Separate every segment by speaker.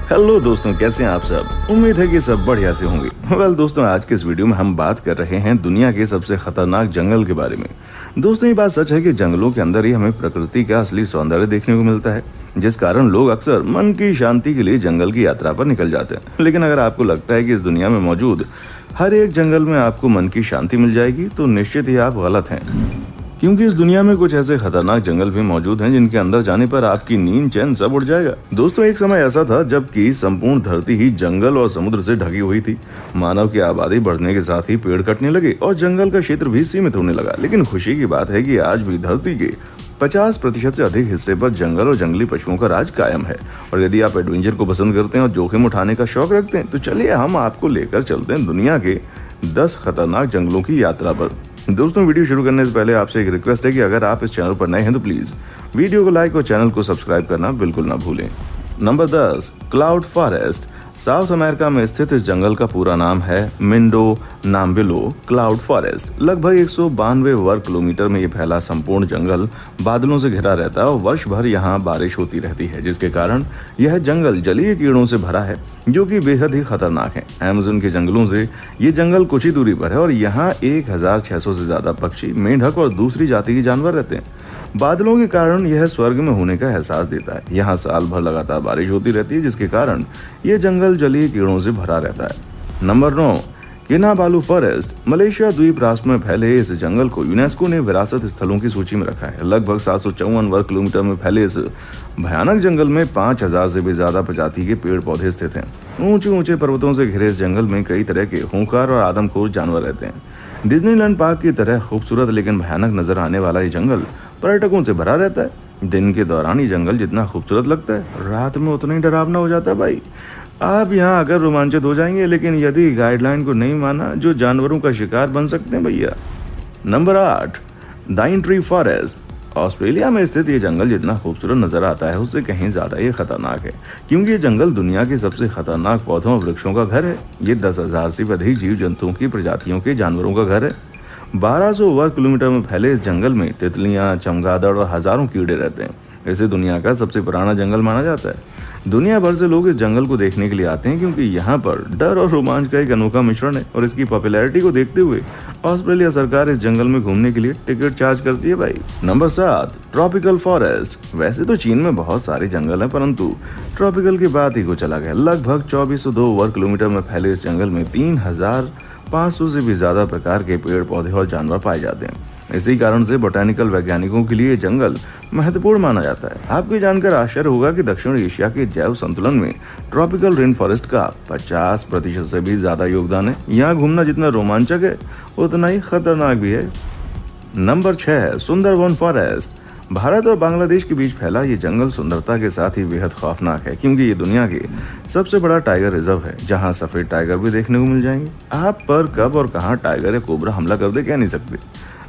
Speaker 1: Hello दोस्तों, कैसे हैं आप सब। उम्मीद है कि सब बढ़िया से होंगे। दोस्तों, आज के इस वीडियो में हम बात कर रहे हैं दुनिया के सबसे खतरनाक जंगल के बारे में। दोस्तों, ये बात सच है कि जंगलों के अंदर ही हमें प्रकृति का असली सौंदर्य देखने को मिलता है, जिस कारण लोग अक्सर मन की शांति के लिए जंगल की यात्रा पर निकल जाते हैं। लेकिन अगर आपको लगता है कि इस दुनिया में मौजूद हर एक जंगल में आपको मन की शांति मिल जाएगी, तो निश्चित ही आप गलत हैं, क्योंकि इस दुनिया में कुछ ऐसे खतरनाक जंगल भी मौजूद हैं जिनके अंदर जाने पर आपकी नींद चैन सब उड़ जाएगा। दोस्तों, एक समय ऐसा था जबकि संपूर्ण धरती ही जंगल और समुद्र से ढकी हुई थी। मानव की आबादी बढ़ने के साथ ही पेड़ कटने लगे और जंगल का क्षेत्र भी सीमित होने लगा। लेकिन खुशी की बात है कि आज भी धरती के 50% से अधिक हिस्से पर जंगल और जंगली पशुओं का राज कायम है। और यदि आप एडवेंचर को पसंद करते हैं और जोखिम उठाने का शौक रखते हैं, तो चलिए हम आपको लेकर चलते हैं दुनिया के 10 खतरनाक जंगलों की यात्रा पर। दोस्तों, वीडियो शुरू करने से पहले आपसे एक रिक्वेस्ट है कि अगर आप इस चैनल पर नए हैं तो प्लीज वीडियो को लाइक और चैनल को सब्सक्राइब करना बिल्कुल ना भूलें। Number 10, cloud forest. South America में स्थित इस जंगल का पूरा नाम है मिंडो नाम्बिलो क्लाउड फॉरेस्ट। लगभग 192 वर्ग किलोमीटर में ये फैला संपूर्ण जंगल बादलों से घिरा रहता है और वर्ष भर यहाँ बारिश होती रहती है, जिसके कारण यह जंगल जलीय कीड़ों से भरा है जो कि बेहद ही खतरनाक है। अमेज़न के जंगलों से ये जंगल कुछ ही दूरी पर है और यहाँ 1600 से ज्यादा पक्षी, मेंढक और दूसरी जाति के जानवर रहते हैं। बादलों के कारण यह स्वर्ग में होने का एहसास देता है। यहाँ साल भर लगातार बारिश होती रहती है, जिसके कारण यह जंगल जलीय कीड़ों से भरा रहता है। Number 9, किनाबालू forest. मलेशिया द्वीप राष्ट्र में फैले इस जंगल को यूनेस्को ने विरासत स्थलों की सूची में रखा है। लगभग 754 वर्ग किलोमीटर में फैले इस भयानक जंगल में 5000 से भी ज्यादा प्रजाति के पेड़ पौधे स्थित हैं। ऊंचे ऊंचे पर्वतों से घिरे इस जंगल में कई तरह के खूंखार और आदमखोर जानवर रहते हैं। डिज्नीलैंड पार्क की तरह खूबसूरत लेकिन भयानक नजर आने वाला ये जंगल पर्यटकों से भरा रहता है। दिन के दौरान ये जंगल जितना खूबसूरत लगता है, रात में उतना ही डरावना हो जाता है भाई। आप यहाँ आकर रोमांचित हो जाएंगे, लेकिन यदि गाइडलाइन को नहीं माना, जो जानवरों का शिकार बन सकते हैं भैया। Number 8, दाइनट्री forest. ऑस्ट्रेलिया में स्थित ये जंगल जितना खूबसूरत नजर आता है, उससे कहीं ज्यादा ये खतरनाक है, क्योंकि ये जंगल दुनिया के सबसे खतरनाक पौधों और वृक्षों का घर है। ये 10,000 से अधिक जीव जंतुओं की प्रजातियों के जानवरों का घर है। 1200 वर्ग किलोमीटर में फैले इस जंगल में तितलियां, चमगादड़ और हजारों कीड़े रहते हैं। इसे दुनिया का सबसे पुराना जंगल माना जाता है। दुनिया भर से लोग इस जंगल को देखने के लिए आते हैं, क्योंकि यहाँ पर डर और रोमांच का एक अनोखा मिश्रण है। और इसकी पॉपुलैरिटी को देखते हुए ऑस्ट्रेलिया सरकार इस जंगल में घूमने के लिए टिकट चार्ज करती है भाई। Number 7, tropical forest. वैसे तो चीन में बहुत सारे जंगल हैं, परंतु ट्रॉपिकल की बात ही कुछ अलग है। लगभग 2402 वर्ग किलोमीटर में फैले इस जंगल में 3500 से भी ज्यादा प्रकार के पेड़ पौधे और जानवर पाए जाते हैं। इसी कारण से बोटैनिकल वैज्ञानिकों के लिए जंगल महत्वपूर्ण माना जाता है। आपको जानकर आश्चर्य होगा कि दक्षिण एशिया के जैव संतुलन में ट्रॉपिकल रेन फॉरेस्ट का 50% से भी ज्यादा योगदान है। यहाँ घूमना जितना रोमांचक है, उतना ही खतरनाक भी है। Number 6, Sundarban forest. भारत और बांग्लादेश के बीच फैला ये जंगल सुंदरता के साथ ही बेहद खौफनाक है, क्योंकि ये दुनिया के सबसे बड़ा टाइगर रिजर्व है, जहां सफेद टाइगर भी देखने को मिल जाएंगे। आप पर कब और कहां टाइगर या कोबरा हमला कर दे कह नहीं सकते।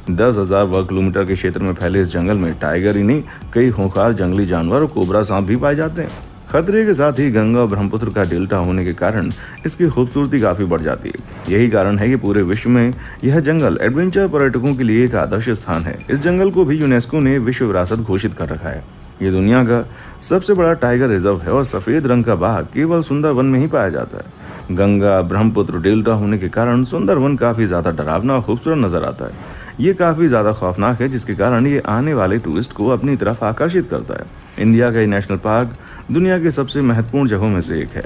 Speaker 1: 10,000 वर्ग किलोमीटर के क्षेत्र में फैले इस जंगल में टाइगर ही नहीं, कई खूंखार जंगली जानवर और कोबरा सांप भी पाए जाते हैं। खतरे के साथ ही गंगा और ब्रह्मपुत्र का डेल्टा होने के कारण इसकी खूबसूरती काफी बढ़ जाती है। यही कारण है कि पूरे विश्व में यह जंगल एडवेंचर पर्यटकों के लिए एक आदर्श स्थान है। इस जंगल को भी यूनेस्को ने विश्व विरासत घोषित कर रखा है। ये दुनिया का सबसे बड़ा टाइगर रिजर्व है और सफेद रंग का बाघ केवल सुंदरवन में ही पाया जाता है। गंगा ब्रह्मपुत्र डेल्टा होने के कारण सुंदरवन काफी ज्यादा डरावना और खूबसूरत नजर आता है। ये काफी ज्यादा खौफनाक है, जिसके कारण ये आने वाले टूरिस्ट को अपनी तरफ आकर्षित करता है। इंडिया का ये नेशनल पार्क दुनिया के सबसे महत्वपूर्ण जगहों में से एक है।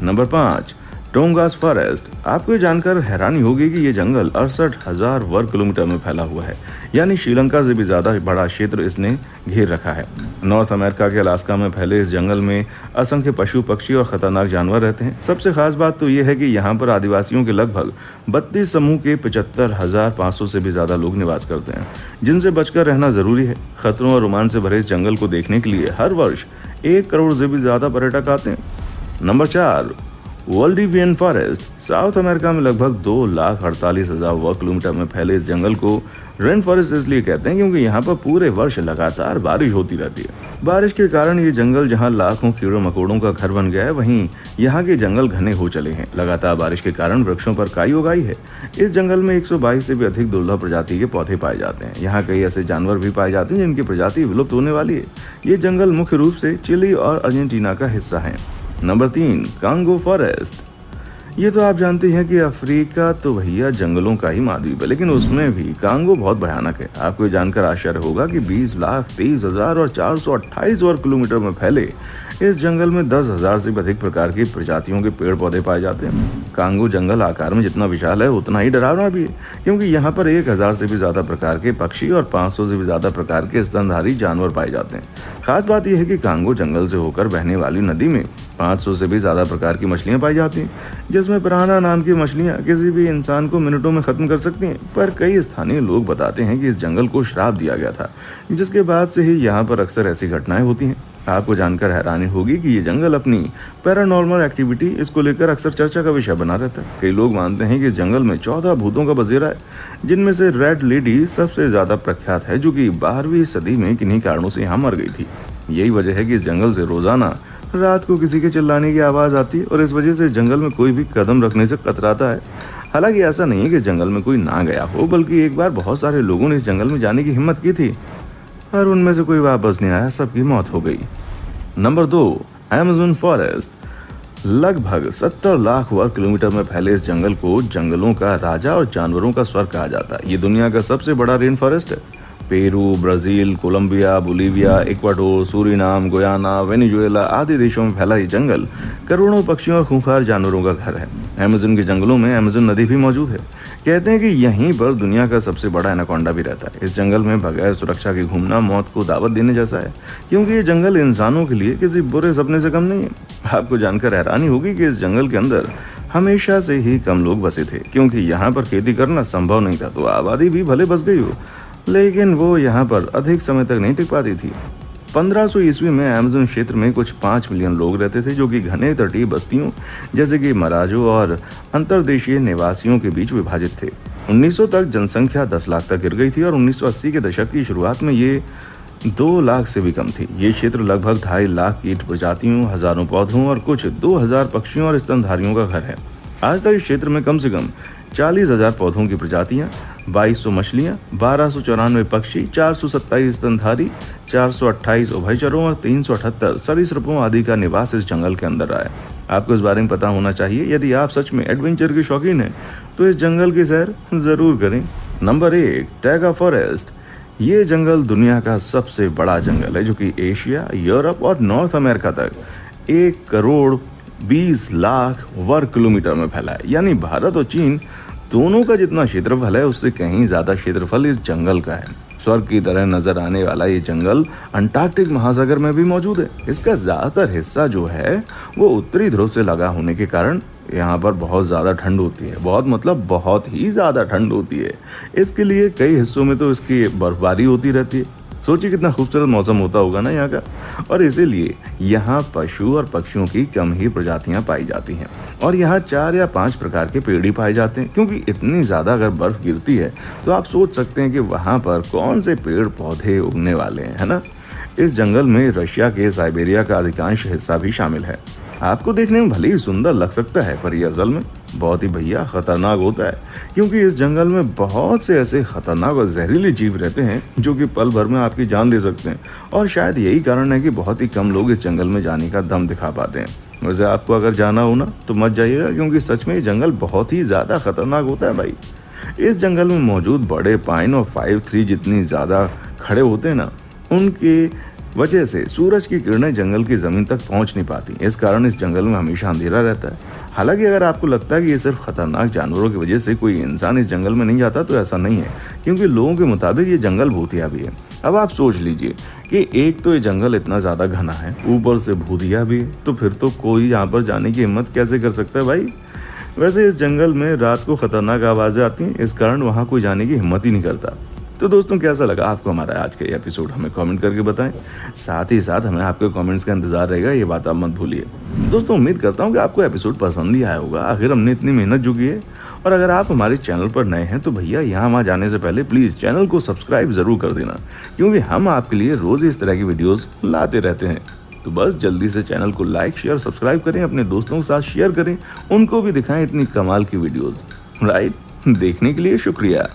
Speaker 1: Number 5, Tongass forest. आपको ये जानकर हैरानी होगी कि ये जंगल 68,000 वर्ग किलोमीटर में फैला हुआ है, यानी श्रीलंका से भी ज्यादा बड़ा क्षेत्र इसने घेर रखा है। नॉर्थ अमेरिका के अलास्का में फैले इस जंगल में असंख्य पशु, पक्षी और खतरनाक जानवर रहते हैं। सबसे खास बात तो ये है कि यहाँ पर आदिवासियों के लगभग 32 समूह के 75,500 से भी ज्यादा लोग निवास करते हैं, जिनसे बचकर रहना जरूरी है। खतरों और रोमांच से भरे इस जंगल को देखने के लिए हर वर्ष 1 करोड़ से भी ज्यादा पर्यटक आते हैं। Number 4, Valdivian forest. South America में लगभग 2,48,000 वर्ग किलोमीटर में फैले इस जंगल को रेन फॉरेस्ट इसलिए कहते हैं, क्योंकि यहाँ पर पूरे वर्ष लगातार बारिश होती रहती है। बारिश के कारण ये जंगल जहाँ लाखों कीड़ों मकोड़ों का घर बन गया है, वहीं यहाँ के जंगल घने हो चले हैं। लगातार बारिश के कारण वृक्षों पर काई उगाई है। इस जंगल में 122 से भी अधिक दुर्लभ प्रजाति के पौधे पाए जाते हैं। यहाँ कई ऐसे जानवर भी पाए जाते हैं जिनकी प्रजाति विलुप्त होने वाली है। ये जंगल मुख्य रूप से चिली और अर्जेंटीना का हिस्सा है। Number 3, Congo forest. ये तो आप जानते हैं कि अफ्रीका तो भैया जंगलों का ही महाद्वीप है, लेकिन उसमें भी कांगो बहुत भयानक है। आपको ये जानकर आश्चर्य होगा कि 20,23,000 और 428 वर्ग किलोमीटर में फैले इस जंगल में 10,000 से भी अधिक प्रकार की प्रजातियों के पेड़ पौधे पाए जाते हैं। कांगो जंगल आकार में जितना विशाल है उतना ही डरावना भी है, क्योंकि यहाँ पर 1,000 से भी ज्यादा प्रकार के पक्षी और 500 से भी ज्यादा प्रकार के स्तनधारी जानवर पाए जाते हैं। खास बात यह है कि कांगो जंगल से होकर बहने वाली नदी में 500 से भी ज्यादा प्रकार की मछलियां पाई जाती हैं, जिसमें पिरान्हा नाम की मछलियां किसी भी इंसान को मिनटों में खत्म कर सकती हैं। पर कई स्थानीय लोग बताते हैं कि इस जंगल को श्राप दिया गया था, जिसके बाद से ही यहाँ पर अक्सर ऐसी घटनाएं होती हैं। आपको जानकर हैरानी होगी कि ये जंगल अपनी पैरानॉर्मल एक्टिविटी इसको लेकर अक्सर चर्चा का विषय बना रहता है। कई लोग मानते हैं कि इस जंगल में 14 भूतों का बसेरा है, जिनमें से रेड लेडी सबसे ज्यादा प्रख्यात है, जो कि 12वीं सदी में किन्हीं कारणों से यहाँ मर गई थी। यही वजह है कि इस जंगल से रोजाना रात को किसी के चिल्लाने की आवाज आती है और इस वजह से इस जंगल में कोई भी कदम रखने से कतराता है। हालांकि ऐसा नहीं है कि इस जंगल में कोई ना गया हो, बल्कि एक बार बहुत सारे लोगों ने इस जंगल में जाने की हिम्मत की थी और उनमें से कोई वापस नहीं आया, सबकी मौत हो गई। Number 2, Amazon forest. लगभग 70 लाख वर्ग किलोमीटर में फैले इस जंगल को जंगलों का राजा और जानवरों का स्वर्ग कहा जाता है। ये दुनिया का सबसे बड़ा रेन फॉरेस्ट है। Peru, Brazil, Colombia, Bolivia, Ecuador, Suriname, Guyana, Venezuela आदि देशों में फैला ये जंगल करोड़ों पक्षियों और खूंखार जानवरों का घर है। अमेज़न के जंगलों में अमेज़न नदी भी मौजूद है। कहते हैं कि यहीं पर दुनिया का सबसे बड़ा एनाकोंडा भी रहता है। इस जंगल में बगैर सुरक्षा के घूमना मौत को दावत देने जैसा है, क्योंकि ये जंगल इंसानों के लिए किसी बुरे सपने से कम नहीं है। आपको जानकर हैरानी होगी कि इस जंगल के अंदर हमेशा से ही कम लोग बसे थे, क्योंकि यहाँ पर खेती करना संभव नहीं था। तो आबादी भी भले बस गई हो, लेकिन वो यहाँ पर अधिक समय तक नहीं टिक पाती थी। 1500 ईस्वी में अमेज़न क्षेत्र में कुछ 5 मिलियन लोग रहते थे, जो कि घने तटीय बस्तियों जैसे कि मराजो और अंतर्देशीय निवासियों के बीच विभाजित थे। 1900 तक जनसंख्या 10 लाख तक गिर गई थी और 1980 के दशक की शुरुआत में ये 2 लाख से भी कम थी। ये क्षेत्र लगभग 2.5 लाख कीट प्रजातियों, हजारों पौधों और कुछ 2000 पक्षियों और स्तनधारियों का घर है। आज तक इस क्षेत्र में कम से कम 40,000 पौधों की प्रजातियां, 2200 मछलियां, 1294 पक्षी, 427 स्तनधारी, 428 उभयचरों और 378 सरीसृपों आदि का निवास इस जंगल के अंदर आया। आपको इस बारे में पता होना चाहिए। यदि आप सच में एडवेंचर के शौकीन हैं तो इस जंगल की सैर जरूर करें। Number 1, taiga forest. ये जंगल दुनिया का सबसे बड़ा जंगल है, जो कि एशिया, यूरोप और नॉर्थ अमेरिका तक 1 करोड़ 20 लाख वर्ग किलोमीटर में फैला है। यानी भारत और चीन दोनों का जितना क्षेत्रफल है, उससे कहीं ज्यादा क्षेत्रफल इस जंगल का है। स्वर्ग की तरह नजर आने वाला ये जंगल अंटार्कटिक महासागर में भी मौजूद है। इसका ज्यादातर हिस्सा जो है वो उत्तरी ध्रुव से लगा होने के कारण यहाँ पर बहुत ज़्यादा ठंड होती है। बहुत मतलब बहुत ही ज़्यादा ठंड होती है। इसके लिए कई हिस्सों में तो इसकी बर्फबारी होती रहती है। सोचिए कितना खूबसूरत मौसम होता होगा ना यहाँ का। और इसीलिए यहाँ पशु और पक्षियों की कम ही प्रजातियाँ पाई जाती हैं और यहाँ 4 या 5 प्रकार के पेड़ ही पाए जाते हैं, क्योंकि इतनी ज़्यादा अगर बर्फ़ गिरती है तो आप सोच सकते हैं कि वहाँ पर कौन से पेड़ पौधे उगने वाले हैं, है ना। इस जंगल में रशिया के साइबेरिया का अधिकांश हिस्सा भी शामिल है। आपको देखने में भले ही सुंदर लग सकता है, पर यह असल में बहुत ही भैया खतरनाक होता है, क्योंकि इस जंगल में बहुत से ऐसे खतरनाक और जहरीले जीव रहते हैं जो कि पल भर में आपकी जान ले सकते हैं। और शायद यही कारण है कि बहुत ही कम लोग इस जंगल में जाने का दम दिखा पाते हैं। वैसे आपको अगर जाना हो ना तो मत जाइएगा, क्योंकि सच में ये जंगल बहुत ही ज़्यादा खतरनाक होता है भाई। इस जंगल में मौजूद बड़े पाइन और 5-3 जितनी ज़्यादा खड़े होते हैं ना, उनके वजह से सूरज की किरणें जंगल की जमीन तक पहुंच नहीं पाती। इस कारण इस जंगल में हमेशा अंधेरा रहता है। हालांकि अगर आपको लगता है कि ये सिर्फ खतरनाक जानवरों की वजह से कोई इंसान इस जंगल में नहीं जाता, तो ऐसा नहीं है, क्योंकि लोगों के मुताबिक ये जंगल भूतिया भी है। अब आप सोच लीजिए कि एक तो ये जंगल इतना ज्यादा घना है, ऊपर से भूतिया भी है, तो फिर तो कोई यहाँ पर जाने की हिम्मत कैसे कर सकता है भाई। वैसे इस जंगल में रात को खतरनाक आवाजें आती हैं, इस कारण वहाँ कोई जाने की हिम्मत ही नहीं करता। तो दोस्तों, कैसा लगा आपको हमारा आज का एपिसोड, हमें कमेंट करके बताएं। साथ ही साथ हमें आपके कमेंट्स का इंतजार रहेगा, ये बात आप मत भूलिए। दोस्तों, उम्मीद करता हूँ कि आपको एपिसोड पसंद ही आया होगा। आखिर हमने इतनी मेहनत जो की है। और अगर आप हमारे चैनल पर नए हैं तो भैया यहाँ वहाँ जाने से पहले प्लीज़ चैनल को सब्सक्राइब ज़रूर कर देना, क्योंकि हम आपके लिए रोज़ इस तरह की वीडियोज़ लाते रहते हैं। तो बस जल्दी से चैनल को लाइक, शेयर, सब्सक्राइब करें, अपने दोस्तों के साथ शेयर करें, उनको भी दिखाएं इतनी कमाल की वीडियोज़। राइट, देखने के लिए शुक्रिया।